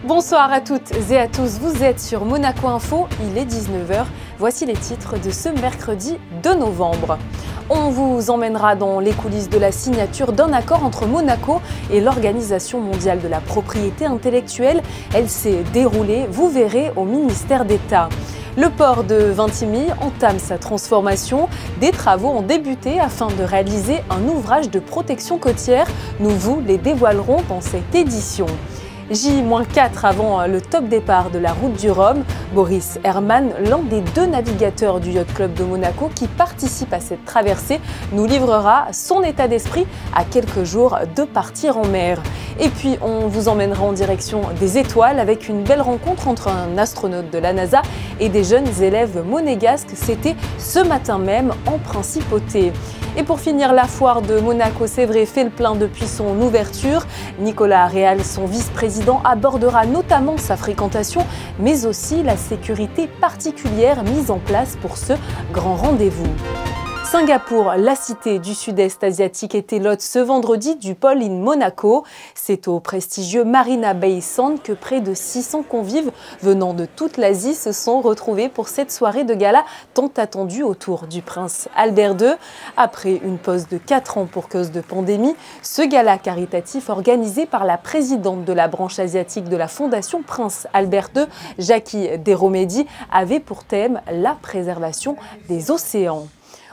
Bonsoir à toutes et à tous, vous êtes sur Monaco Info, il est 19h. Voici les titres de ce mercredi 2 novembre. On vous emmènera dans les coulisses de la signature d'un accord entre Monaco et l'Organisation mondiale de la propriété intellectuelle. Elle s'est déroulée, vous verrez, au ministère d'État. Le port de Vintimille entame sa transformation. Des travaux ont débuté afin de réaliser un ouvrage de protection côtière. Nous vous les dévoilerons dans cette édition. J-4 avant le top départ de la route du Rhum, Boris Herrmann, l'un des 2 navigateurs du Yacht Club de Monaco qui participe à cette traversée, nous livrera son état d'esprit à quelques jours de partir en mer. Et puis on vous emmènera en direction des étoiles avec une belle rencontre entre un astronaute de la NASA et des jeunes élèves monégasques. C'était ce matin même en Principauté. Et pour finir, la foire de Monaco-Sévray fait le plein depuis son ouverture. Nicolas Réal, son vice-président, abordera notamment sa fréquentation, mais aussi la sécurité particulière mise en place pour ce grand rendez-vous. Singapour, la cité du sud-est asiatique, était l'hôte ce vendredi du Pôle in Monaco. C'est au prestigieux Marina Bay Sands que près de 600 convives venant de toute l'Asie se sont retrouvés pour cette soirée de gala tant attendue autour du prince Albert II. Après une pause de 4 ans pour cause de pandémie, ce gala caritatif organisé par la présidente de la branche asiatique de la Fondation Prince Albert II, Jackie Deromedi, avait pour thème la préservation des océans.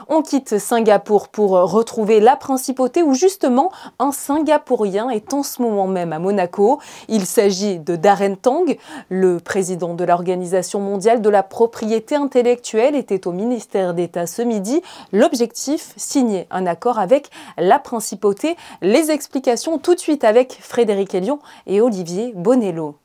On quitte Singapour pour retrouver la Principauté où justement un Singapourien est en ce moment même à Monaco. Il s'agit de Darren Tang. Le président de l'Organisation mondiale de la propriété intellectuelle était au ministère d'État ce midi. L'objectif, signer un accord avec la Principauté. Les explications tout de suite avec Frédéric Elion et Olivier Bonello.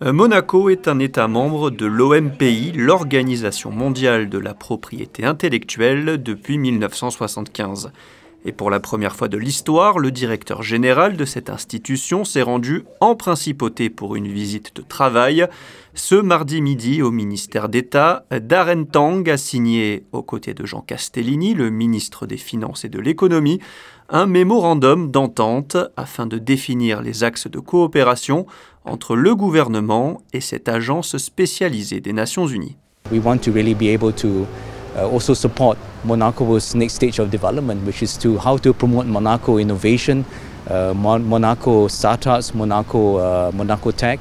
Monaco est un État membre de l'OMPI, l'Organisation mondiale de la propriété intellectuelle, depuis 1975. Et pour la première fois de l'histoire, le directeur général de cette institution s'est rendu en Principauté pour une visite de travail. Ce mardi midi, au ministère d'État, Darren Tang a signé, aux côtés de Jean Castellini, le ministre des Finances et de l'Économie, un mémorandum d'entente afin de définir les axes de coopération entre le gouvernement et cette agence spécialisée des Nations Unies. We want to really be able to also support Monaco's next stage of development, which is to how to promote Monaco innovation, Monaco startups, Monaco tech,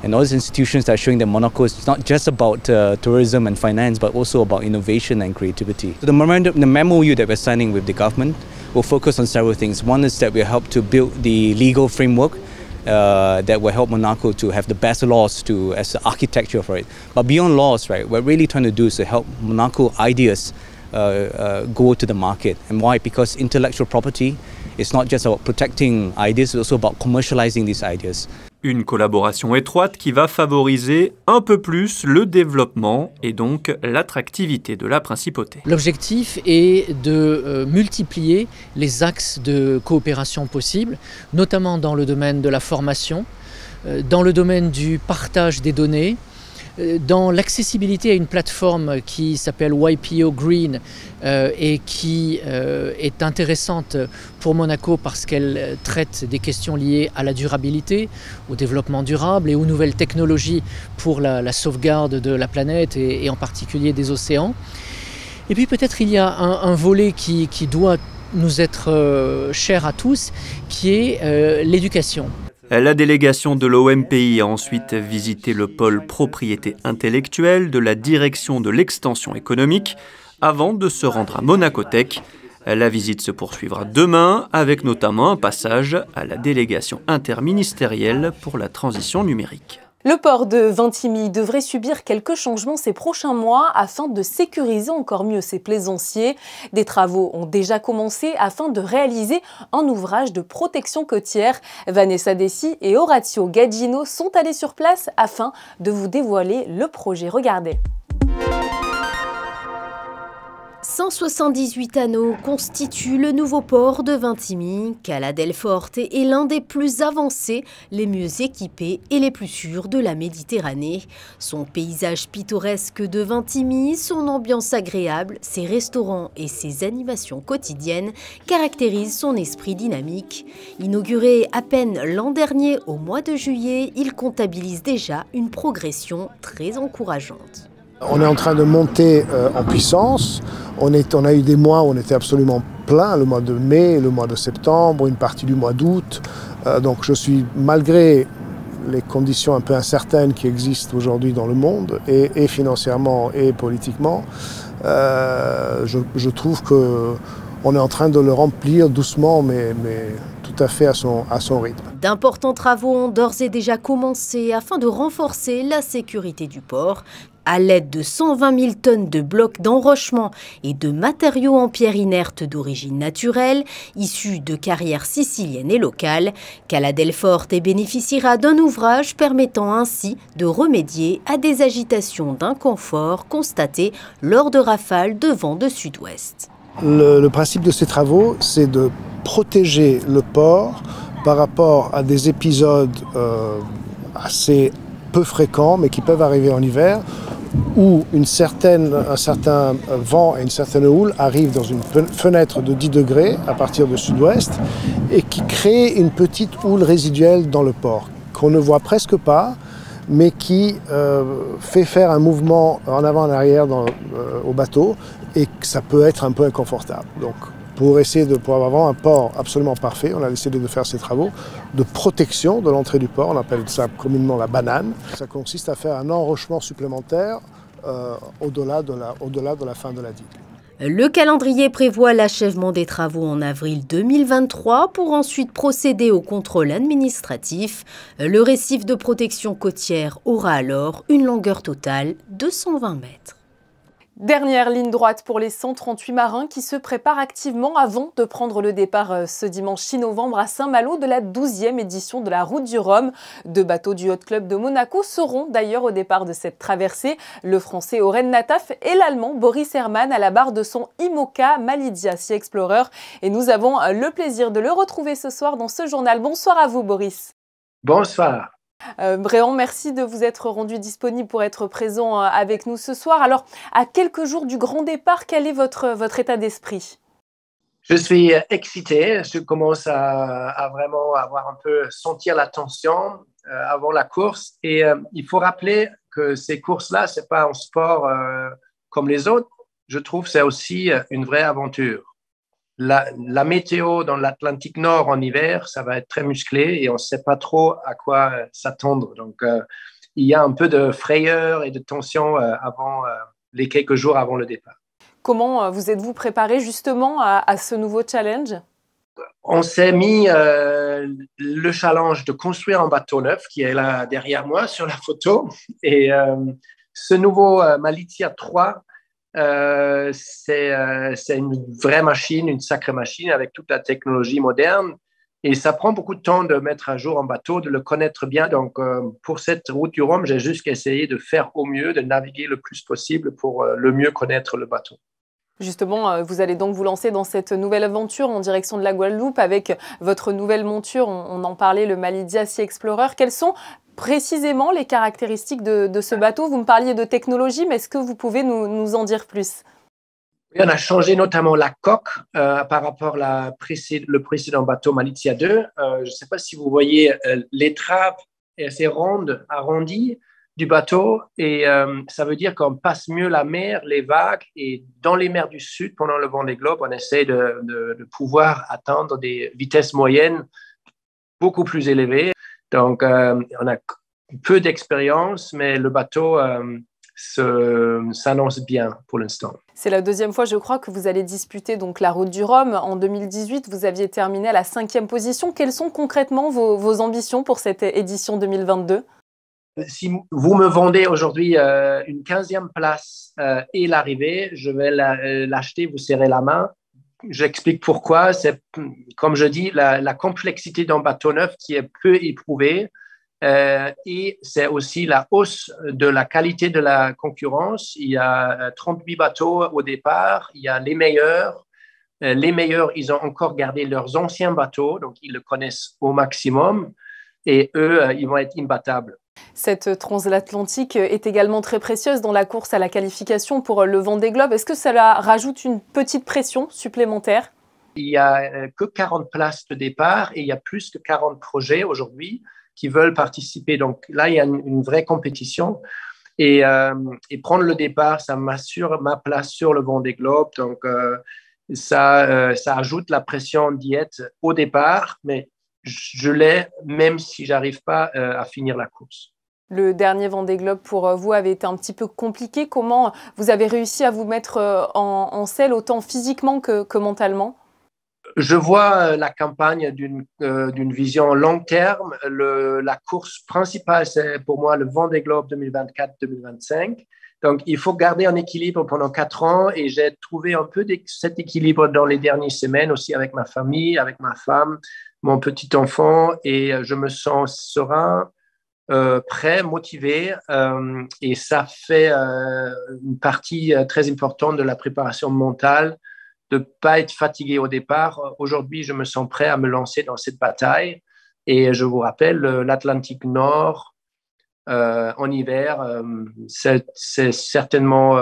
and all these institutions that are showing that Monaco is not just about tourism and finance, but also about innovation and creativity. So the MOU that we're signing with the government will focus on several things. One is that we help to build the legal framework that will help Monaco to have the best laws as the architecture for it. But beyond laws, right, what we're really trying to do is to help Monaco ideas go to the market. And why? Because intellectual property is not just about protecting ideas, it's also about commercializing these ideas. Une collaboration étroite qui va favoriser un peu plus le développement et donc l'attractivité de la Principauté. L'objectif est de multiplier les axes de coopération possibles, notamment dans le domaine de la formation, dans le domaine du partage des données, dans l'accessibilité à une plateforme qui s'appelle YPO Green et qui est intéressante pour Monaco parce qu'elle traite des questions liées à la durabilité, au développement durable et aux nouvelles technologies pour la sauvegarde de la planète et en particulier des océans. Et puis peut-être il y a un volet qui doit nous être cher à tous, qui est l'éducation. La délégation de l'OMPI a ensuite visité le pôle propriété intellectuelle de la direction de l'extension économique avant de se rendre à Monaco Tech. La visite se poursuivra demain avec notamment un passage à la délégation interministérielle pour la transition numérique. Le port de Vintimille devrait subir quelques changements ces prochains mois afin de sécuriser encore mieux ses plaisanciers. Des travaux ont déjà commencé afin de réaliser un ouvrage de protection côtière. Vanessa Dessy et Orazio Gaggino sont allés sur place afin de vous dévoiler le projet. Regardez. 178 anneaux constituent le nouveau port de Vintimille. Cala del Forte est l'un des plus avancés, les mieux équipés et les plus sûrs de la Méditerranée. Son paysage pittoresque de Vintimille, son ambiance agréable, ses restaurants et ses animations quotidiennes caractérisent son esprit dynamique. Inauguré à peine l'an dernier au mois de juillet, il comptabilise déjà une progression très encourageante. On est en train de monter en puissance. On a eu des mois où on était absolument plein, le mois de mai, le mois de septembre, une partie du mois d'août. Donc je suis, malgré les conditions un peu incertaines qui existent aujourd'hui dans le monde, et financièrement et politiquement, je trouve qu'on est en train de le remplir doucement, mais tout à fait à son rythme. D'importants travaux ont d'ores et déjà commencé afin de renforcer la sécurité du port. À l'aide de 120 000 tonnes de blocs d'enrochement et de matériaux en pierre inerte d'origine naturelle, issus de carrières siciliennes et locales, Cala del Forte bénéficiera d'un ouvrage permettant ainsi de remédier à des agitations d'inconfort constatées lors de rafales de vent de sud-ouest. Le principe de ces travaux, c'est de protéger le port par rapport à des épisodes assez peu fréquents, mais qui peuvent arriver en hiver, où un certain vent et une certaine houle arrivent dans une fenêtre de 10 degrés à partir de sud-ouest et qui crée une petite houle résiduelle dans le port, qu'on ne voit presque pas, mais qui fait faire un mouvement en avant et en arrière au bateau, et que ça peut être un peu inconfortable. Donc, pour avoir un port absolument parfait, on a décidé de faire ces travaux de protection de l'entrée du port. On appelle ça communément la banane. Ça consiste à faire un enrochement supplémentaire au-delà de la fin de la digue. Le calendrier prévoit l'achèvement des travaux en avril 2023 pour ensuite procéder au contrôle administratif. Le récif de protection côtière aura alors une longueur totale de 120 mètres. Dernière ligne droite pour les 138 marins qui se préparent activement avant de prendre le départ ce dimanche 6 novembre à Saint-Malo de la 12e édition de la Route du Rhum. 2 bateaux du Yacht Club de Monaco seront d'ailleurs au départ de cette traversée. Le Français Oren Nataf et l'Allemand Boris Herrmann à la barre de son IMOCA Malidia Sea Explorer. Et nous avons le plaisir de le retrouver ce soir dans ce journal. Bonsoir à vous Boris. Bonsoir. Bréant, merci de vous être rendu disponible pour être présent avec nous ce soir. Alors, à quelques jours du grand départ, quel est votre état d'esprit? Je suis excité, je commence à vraiment avoir un peu sentir la tension avant la course. Et il faut rappeler que ces courses-là, ce n'est pas un sport comme les autres. Je trouve que c'est aussi une vraie aventure. La météo dans l'Atlantique Nord en hiver, ça va être très musclé et on ne sait pas trop à quoi s'attendre. Donc, il y a un peu de frayeur et de tension avant les quelques jours avant le départ. Comment vous êtes-vous préparé justement à ce nouveau challenge? On s'est mis le challenge de construire un bateau neuf qui est là derrière moi sur la photo. Et ce nouveau Malizia 3, c'est une vraie machine, une sacrée machine avec toute la technologie moderne. Et ça prend beaucoup de temps de mettre à jour un bateau, de le connaître bien. Donc, pour cette route du Rhum, j'ai juste essayé de faire au mieux, de naviguer le plus possible pour le mieux connaître le bateau. Justement, vous allez donc vous lancer dans cette nouvelle aventure en direction de la Guadeloupe avec votre nouvelle monture, on en parlait, le Malidia Sea Explorer. Quelles sont précisément les caractéristiques de ce bateau? Vous me parliez de technologie, mais est-ce que vous pouvez nous en dire plus? On a changé notamment la coque par rapport à le précédent bateau Malizia 2. Je ne sais pas si vous voyez l'étrave est assez ronde, arrondie du bateau, et ça veut dire qu'on passe mieux la mer, les vagues, et dans les mers du Sud, pendant le Vendée Globe, on essaie de pouvoir atteindre des vitesses moyennes beaucoup plus élevées. Donc, on a peu d'expérience, mais le bateau s'annonce bien pour l'instant. C'est la deuxième fois, je crois, que vous allez disputer donc la Route du Rhum. En 2018, vous aviez terminé à la 5e position. Quelles sont concrètement vos ambitions pour cette édition 2022? Si vous me vendez aujourd'hui une 15e place et l'arrivée, je vais l'acheter, vous serrez la main. J'explique pourquoi. C'est, comme je dis, la complexité d'un bateau neuf qui est peu éprouvé. Et c'est aussi la hausse de la qualité de la concurrence. Il y a 38 bateaux au départ, il y a les meilleurs. Les meilleurs, ils ont encore gardé leurs anciens bateaux, donc ils le connaissent au maximum. Et eux, ils vont être imbattables. Cette transatlantique est également très précieuse dans la course à la qualification pour le Vendée Globe. Est-ce que cela rajoute une petite pression supplémentaire? Il n'y a que 40 places de départ et il y a plus que 40 projets aujourd'hui qui veulent participer. Donc là, il y a une vraie compétition. Et prendre le départ, ça m'assure ma place sur le Vendée Globe. Donc ça ajoute la pression d'y être au départ, mais je l'ai même si je n'arrive pas à finir la course. Le dernier Vendée Globe pour vous avait été un petit peu compliqué. Comment vous avez réussi à vous mettre en selle autant physiquement que mentalement? Je vois la campagne d'une vision long terme. La course principale, c'est pour moi le Vendée Globe 2024-2025. Donc, il faut garder un équilibre pendant 4 ans et j'ai trouvé un peu cet équilibre dans les dernières semaines aussi avec ma famille, avec ma femme, mon petit enfant et je me sens serein, prêt, motivé et ça fait une partie très importante de la préparation mentale de ne pas être fatigué au départ. Aujourd'hui, je me sens prêt à me lancer dans cette bataille et je vous rappelle, l'Atlantique Nord en hiver, c'est certainement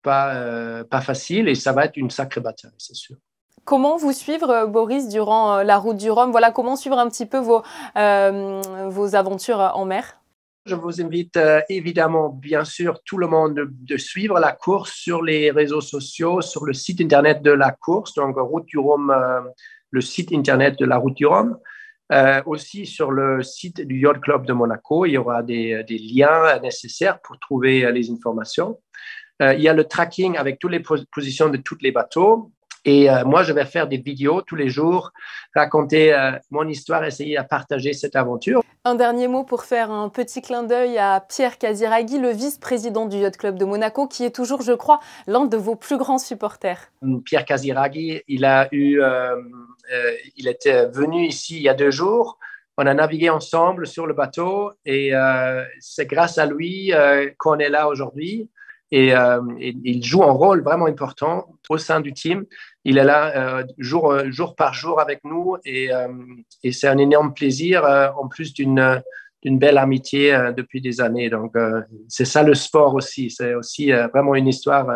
pas facile et ça va être une sacrée bataille, c'est sûr. Comment vous suivre, Boris, durant la route du Rhum? Voilà, comment suivre un petit peu vos aventures en mer? Je vous invite évidemment, bien sûr, tout le monde de suivre la course sur les réseaux sociaux, sur le site internet de la course, donc Route du Rhum, le site internet de la Route du Rhum. Aussi sur le site du Yacht Club de Monaco, il y aura des liens nécessaires pour trouver les informations. Il y a le tracking avec toutes les positions de tous les bateaux. Et moi, je vais faire des vidéos tous les jours, raconter mon histoire, essayer de partager cette aventure. Un dernier mot pour faire un petit clin d'œil à Pierre Casiraghi, le vice-président du Yacht Club de Monaco, qui est toujours, je crois, l'un de vos plus grands supporters. Pierre Casiraghi, il était venu ici il y a 2 jours. On a navigué ensemble sur le bateau et c'est grâce à lui qu'on est là aujourd'hui. Et il joue un rôle vraiment important au sein du team. Il est là jour par jour avec nous et c'est un énorme plaisir en plus d'une belle amitié depuis des années. Donc, c'est ça le sport aussi. C'est aussi vraiment une histoire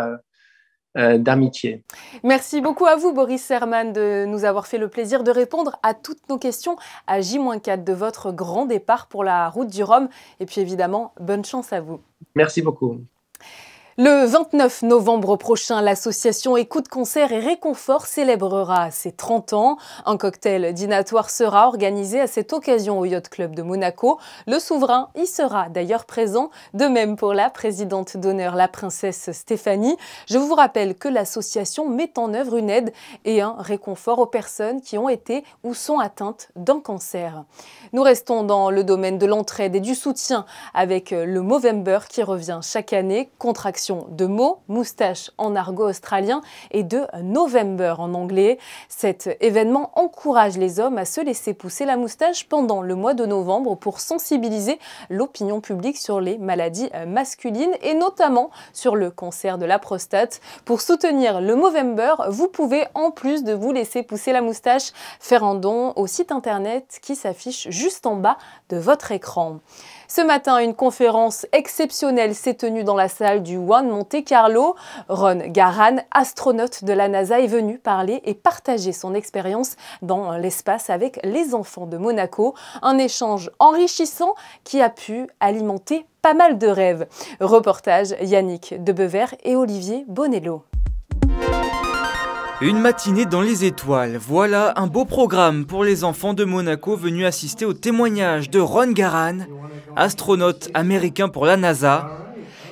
d'amitié. Merci beaucoup à vous, Boris Herman, de nous avoir fait le plaisir de répondre à toutes nos questions à J-4 de votre grand départ pour la route du Rhum. Et puis évidemment, bonne chance à vous. Merci beaucoup. Le 29 novembre prochain, l'association Écoute Concert et Réconfort célébrera ses 30 ans. Un cocktail dînatoire sera organisé à cette occasion au Yacht Club de Monaco. Le souverain y sera d'ailleurs présent, de même pour la présidente d'honneur, la princesse Stéphanie. Je vous rappelle que l'association met en œuvre une aide et un réconfort aux personnes qui ont été ou sont atteintes d'un cancer. Nous restons dans le domaine de l'entraide et du soutien avec le Movember qui revient chaque année, contraction de mots, moustache en argot australien et de November en anglais. Cet événement encourage les hommes à se laisser pousser la moustache pendant le mois de novembre pour sensibiliser l'opinion publique sur les maladies masculines et notamment sur le cancer de la prostate. Pour soutenir le Movember, vous pouvez en plus de vous laisser pousser la moustache, faire un don au site internet qui s'affiche juste en bas de votre écran. Ce matin, une conférence exceptionnelle s'est tenue dans la salle du One Monte Carlo. Ron Garan, astronaute de la NASA, est venu parler et partager son expérience dans l'espace avec les enfants de Monaco. Un échange enrichissant qui a pu alimenter pas mal de rêves. Reportage Yannick Debever et Olivier Bonello. Une matinée dans les étoiles, voilà un beau programme pour les enfants de Monaco venus assister au témoignage de Ron Garan, astronaute américain pour la NASA.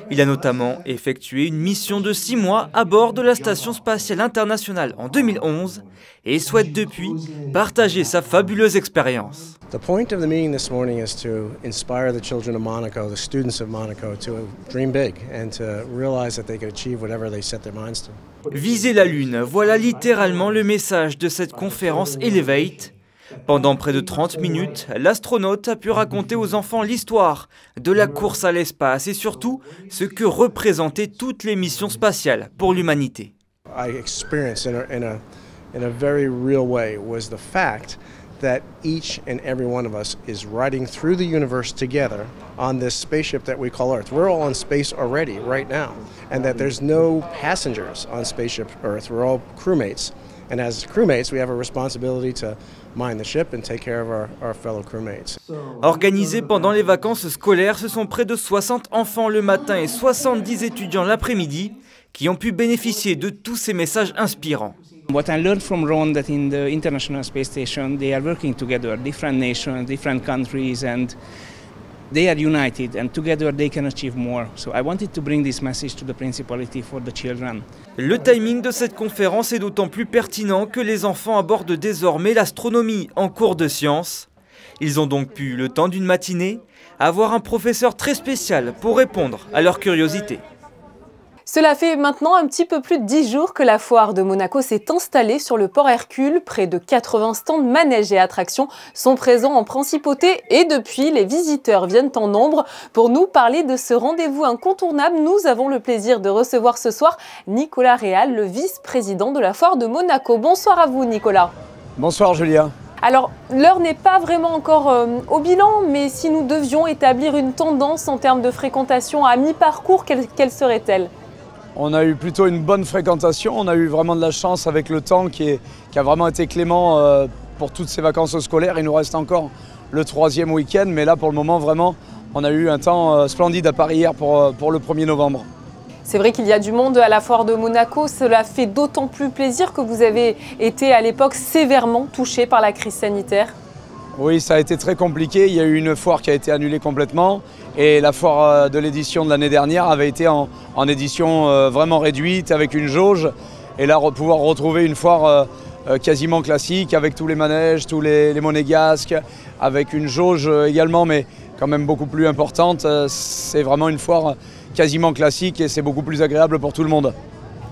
Il a notamment effectué une mission de 6 mois à bord de la Station spatiale internationale en 2011 et souhaite depuis partager sa fabuleuse expérience. The point of the meeting this morning is to inspire the children of Monaco, the students of Monaco, to dream big and to realize that they can achieve whatever they set their minds to. Viser la Lune, voilà littéralement le message de cette conférence Elevate. Pendant près de 30 minutes, l'astronaute a pu raconter aux enfants l'histoire de la course à l'espace et surtout ce que représentaient toutes les missions spatiales pour l'humanité. I experienced in a very real way was the fact that each and every one of us is riding through the universe together on this spaceship that we call Earth. We're all in space already, right now, and that there's no passengers on spaceship Earth. We're all crewmates, and as crewmates, we have a responsibility to mind the ship and take care of our fellow crewmates. Organisés pendant les vacances scolaires, ce sont près de 60 enfants le matin et 70 étudiants l'après-midi qui ont pu bénéficier de tous ces messages inspirants. What I learned from Ron that in the International Space Station they are working together, different nations, different countries, and they are united and together they can achieve more. So I wanted to bring this message to the principality for the children. Le timing de cette conférence est d'autant plus pertinent que les enfants abordent désormais l'astronomie en cours de sciences. Ils ont donc pu, le temps d'une matinée, avoir un professeur très spécial pour répondre à leur curiosité. Cela fait maintenant un petit peu plus de 10 jours que la foire de Monaco s'est installée sur le port Hercule. Près de 80 stands de manèges et attractions sont présents en principauté et depuis, les visiteurs viennent en nombre. Pour nous parler de ce rendez-vous incontournable, nous avons le plaisir de recevoir ce soir Nicolas Réal, le vice-président de la foire de Monaco. Bonsoir à vous Nicolas. Bonsoir Julia. Alors, l'heure n'est pas vraiment encore au bilan, mais si nous devions établir une tendance en termes de fréquentation à mi-parcours, quelle serait-elle ? On a eu plutôt une bonne fréquentation, on a eu vraiment de la chance avec le temps qui a vraiment été clément pour toutes ces vacances scolaires. Il nous reste encore le 3e week-end, mais là pour le moment vraiment on a eu un temps splendide à Paris hier pour le 1er novembre. C'est vrai qu'il y a du monde à la foire de Monaco, cela fait d'autant plus plaisir que vous avez été à l'époque sévèrement touché par la crise sanitaire. Oui, ça a été très compliqué. Il y a eu une foire qui a été annulée complètement et la foire de l'édition de l'année dernière avait été en édition vraiment réduite avec une jauge. Et là, pouvoir retrouver une foire quasiment classique avec tous les manèges, tous les monégasques, avec une jauge également, mais quand même beaucoup plus importante. C'est vraiment une foire quasiment classique et c'est beaucoup plus agréable pour tout le monde.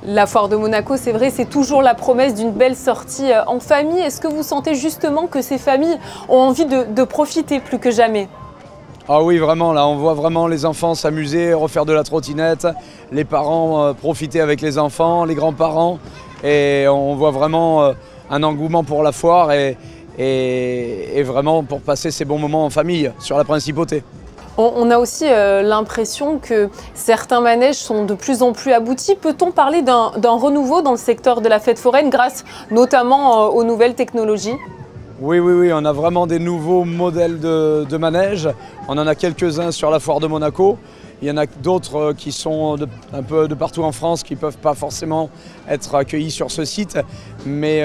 La foire de Monaco, c'est vrai, c'est toujours la promesse d'une belle sortie en famille. Est-ce que vous sentez justement que ces familles ont envie de profiter plus que jamais ? Ah oui, vraiment, là, on voit vraiment les enfants s'amuser, refaire de la trottinette, les parents profiter avec les enfants, les grands-parents. Et on voit vraiment un engouement pour la foire et vraiment pour passer ces bons moments en famille sur la principauté. On a aussi l'impression que certains manèges sont de plus en plus aboutis. Peut-on parler d'un renouveau dans le secteur de la fête foraine grâce notamment aux nouvelles technologies ? Oui, on a vraiment des nouveaux modèles de manèges. On en a quelques-uns sur la foire de Monaco. Il y en a d'autres qui sont un peu de partout en France qui ne peuvent pas forcément être accueillis sur ce site, mais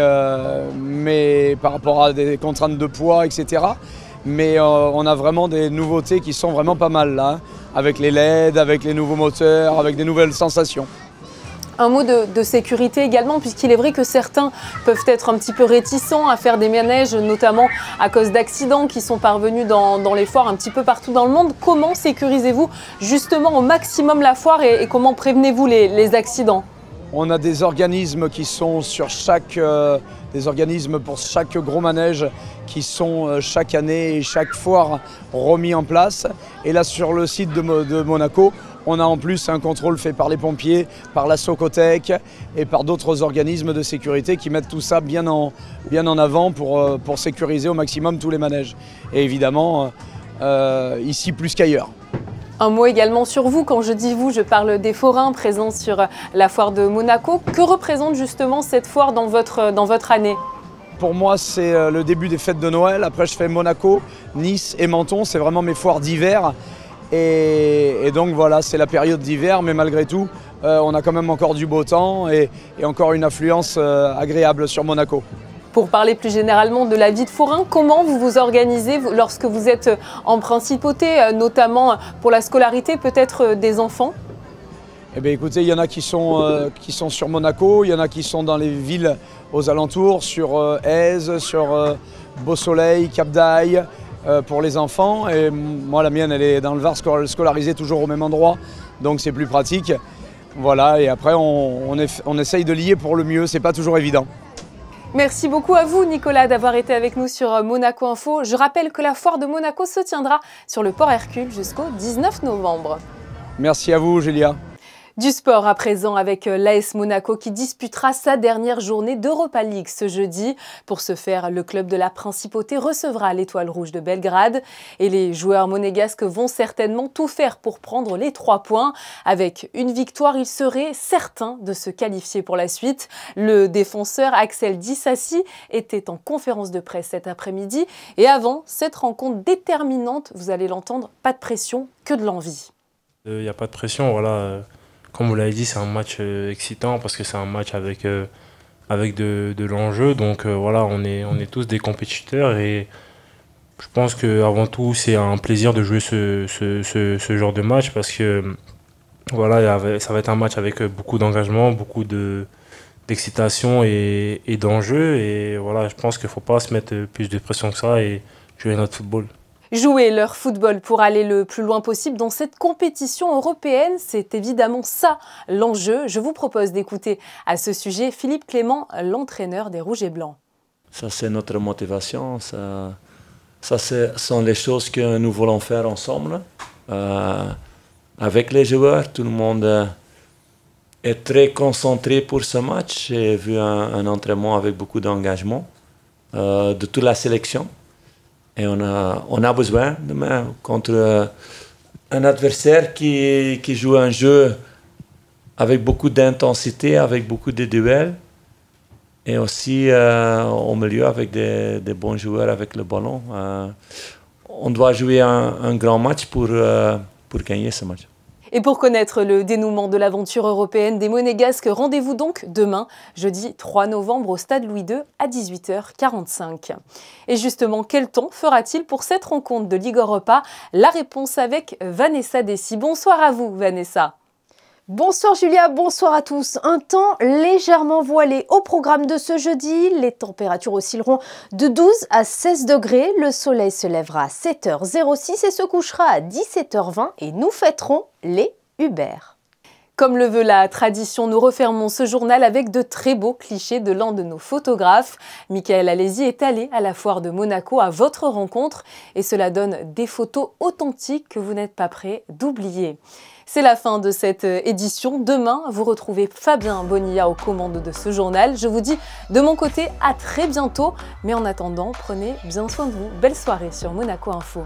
par rapport à des contraintes de poids, etc. Mais on a vraiment des nouveautés qui sont vraiment pas mal là, avec les LED, avec les nouveaux moteurs, avec des nouvelles sensations. Un mot de sécurité également, puisqu'il est vrai que certains peuvent être un petit peu réticents à faire des manèges, notamment à cause d'accidents qui sont parvenus dans les foires un petit peu partout dans le monde. Comment sécurisez-vous justement au maximum la foire et comment prévenez-vous les accidents ? On a des organismes qui sont sur des organismes pour chaque gros manège qui sont chaque année et chaque foire remis en place. Et là sur le site de Monaco, on a en plus un contrôle fait par les pompiers, par la Socotec et par d'autres organismes de sécurité qui mettent tout ça bien en avant pour sécuriser au maximum tous les manèges. Et évidemment, ici plus qu'ailleurs. Un mot également sur vous, quand je dis vous, je parle des forains présents sur la foire de Monaco. Que représente justement cette foire dans votre année ? Pour moi, c'est le début des fêtes de Noël. Après, je fais Monaco, Nice et Menton. C'est vraiment mes foires d'hiver. Et donc voilà, c'est la période d'hiver, mais malgré tout, on a quand même encore du beau temps et encore une affluence agréable sur Monaco. Pour parler plus généralement de la vie de forain, comment vous vous organisez lorsque vous êtes en principauté, notamment pour la scolarité peut-être des enfants ? Eh bien écoutez, il y en a qui sont sur Monaco, il y en a qui sont dans les villes aux alentours, sur Èze, sur Beau-Soleil, Cap-d'Aille, pour les enfants. Et moi, la mienne, elle est dans le Var, scolarisée toujours au même endroit, donc c'est plus pratique. Voilà, et après, on essaye de lier pour le mieux, c'est pas toujours évident. Merci beaucoup à vous Nicolas d'avoir été avec nous sur Monaco Info. Je rappelle que la foire de Monaco se tiendra sur le port Hercule jusqu'au 19 novembre. Merci à vous Julia. Du sport à présent avec l'AS Monaco qui disputera sa dernière journée d'Europa League ce jeudi. Pour ce faire, le club de la Principauté recevra l'Étoile Rouge de Belgrade. Et les joueurs monégasques vont certainement tout faire pour prendre les 3 points. Avec une victoire, ils seraient certains de se qualifier pour la suite. Le défenseur Axel Disasi était en conférence de presse cet après-midi. Et avant cette rencontre déterminante, vous allez l'entendre, pas de pression, que de l'envie. Il n'y a pas de pression, voilà. Comme vous l'avez dit, c'est un match excitant parce que c'est un match avec de l'enjeu. Donc voilà, on est tous des compétiteurs et je pense qu'avant tout, c'est un plaisir de jouer ce genre de match parce que voilà, ça va être un match avec beaucoup d'engagement, beaucoup d'excitation et d'enjeu. Et voilà, je pense qu'il ne faut pas se mettre plus de pression que ça et jouer notre football. Jouer leur football pour aller le plus loin possible dans cette compétition européenne, c'est évidemment ça l'enjeu. Je vous propose d'écouter à ce sujet Philippe Clément, l'entraîneur des Rouges et Blancs. Ça c'est notre motivation, ça sont les choses que nous voulons faire ensemble. Avec les joueurs, tout le monde est très concentré pour ce match. J'ai vu un entraînement avec beaucoup d'engagement de toute la sélection. Et on a besoin demain contre un adversaire qui joue un jeu avec beaucoup d'intensité, avec beaucoup de duels. Et aussi au milieu avec des bons joueurs avec le ballon. On doit jouer un grand match pour gagner ce match. Et pour connaître le dénouement de l'aventure européenne des Monégasques, rendez-vous donc demain, jeudi 3 novembre, au stade Louis II à 18h45. Et justement, quel temps fera-t-il pour cette rencontre de Ligue Europa? La réponse avec Vanessa Dessy. Bonsoir à vous, Vanessa. Bonsoir Julia, bonsoir à tous. Un temps légèrement voilé au programme de ce jeudi. Les températures oscilleront de 12 à 16 degrés. Le soleil se lèvera à 7h06 et se couchera à 17h20 et nous fêterons les Hubert. Comme le veut la tradition, nous refermons ce journal avec de très beaux clichés de l'un de nos photographes. Michael Alési est allé à la foire de Monaco à votre rencontre et cela donne des photos authentiques que vous n'êtes pas prêts d'oublier. C'est la fin de cette édition. Demain, vous retrouvez Fabien Bonilla aux commandes de ce journal. Je vous dis de mon côté à très bientôt. Mais en attendant, prenez bien soin de vous. Belle soirée sur Monaco Info.